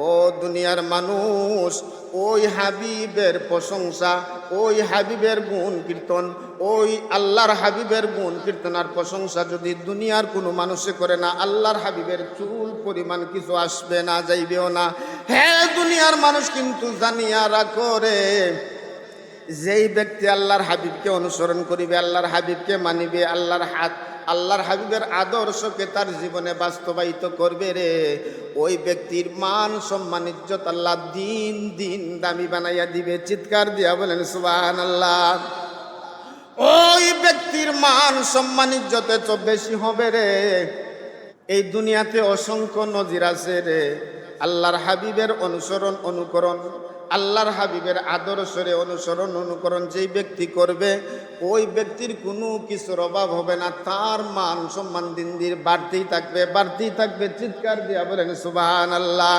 ও দুনিয়ার মানুষ, ওই হাবিবের প্রশংসা, ওই হাবিবের গুণ কীর্তন, ওই আল্লাহর হাবিবের গুণ কীর্তন আর প্রশংসা যদি দুনিয়ার কোনো মানুষে করে না, আল্লাহর হাবিবের চুল পরিমাণ কিছু আসবে না, যাইবেও না। হ্যাঁ, দুনিয়ার মানুষ কিন্তু জানিয়া রাখো রে, যেই ব্যক্তি আল্লাহর হাবিবকে অনুসরণ করিবে, আল্লাহর হাবিবকে মানিবে, আল্লাহর হাবিবের আদর্শকে তার জীবনে বাস্তবায়িত করবে রে, ওই ব্যক্তির মান সম্মান ইজ্জত আল্লাহ দিন দিন দামি বানাইয়া দিবে। চিৎকার দিয়া বলেন সুবহানাল্লাহ। ওই ব্যক্তির মান সম্মান ইজ্জতে তো বেশি হবে রে। এই দুনিয়াতে অসংখ্য নজির আছে রে, আল্লাহর হাবিবের অনুসরণ অনুকরণ, আল্লাহর হাবিবের আদর্শরে অনুসরণ অনুকরণ যেই ব্যক্তি করবে, ওই ব্যক্তির কোনো কিছুর অভাব হবে না, তার মান সম্মান দিন দিন বাড়তেই থাকবে, বাড়তেই থাকবে। চিৎকার দিয়া বলেন সুবহানাল্লাহ।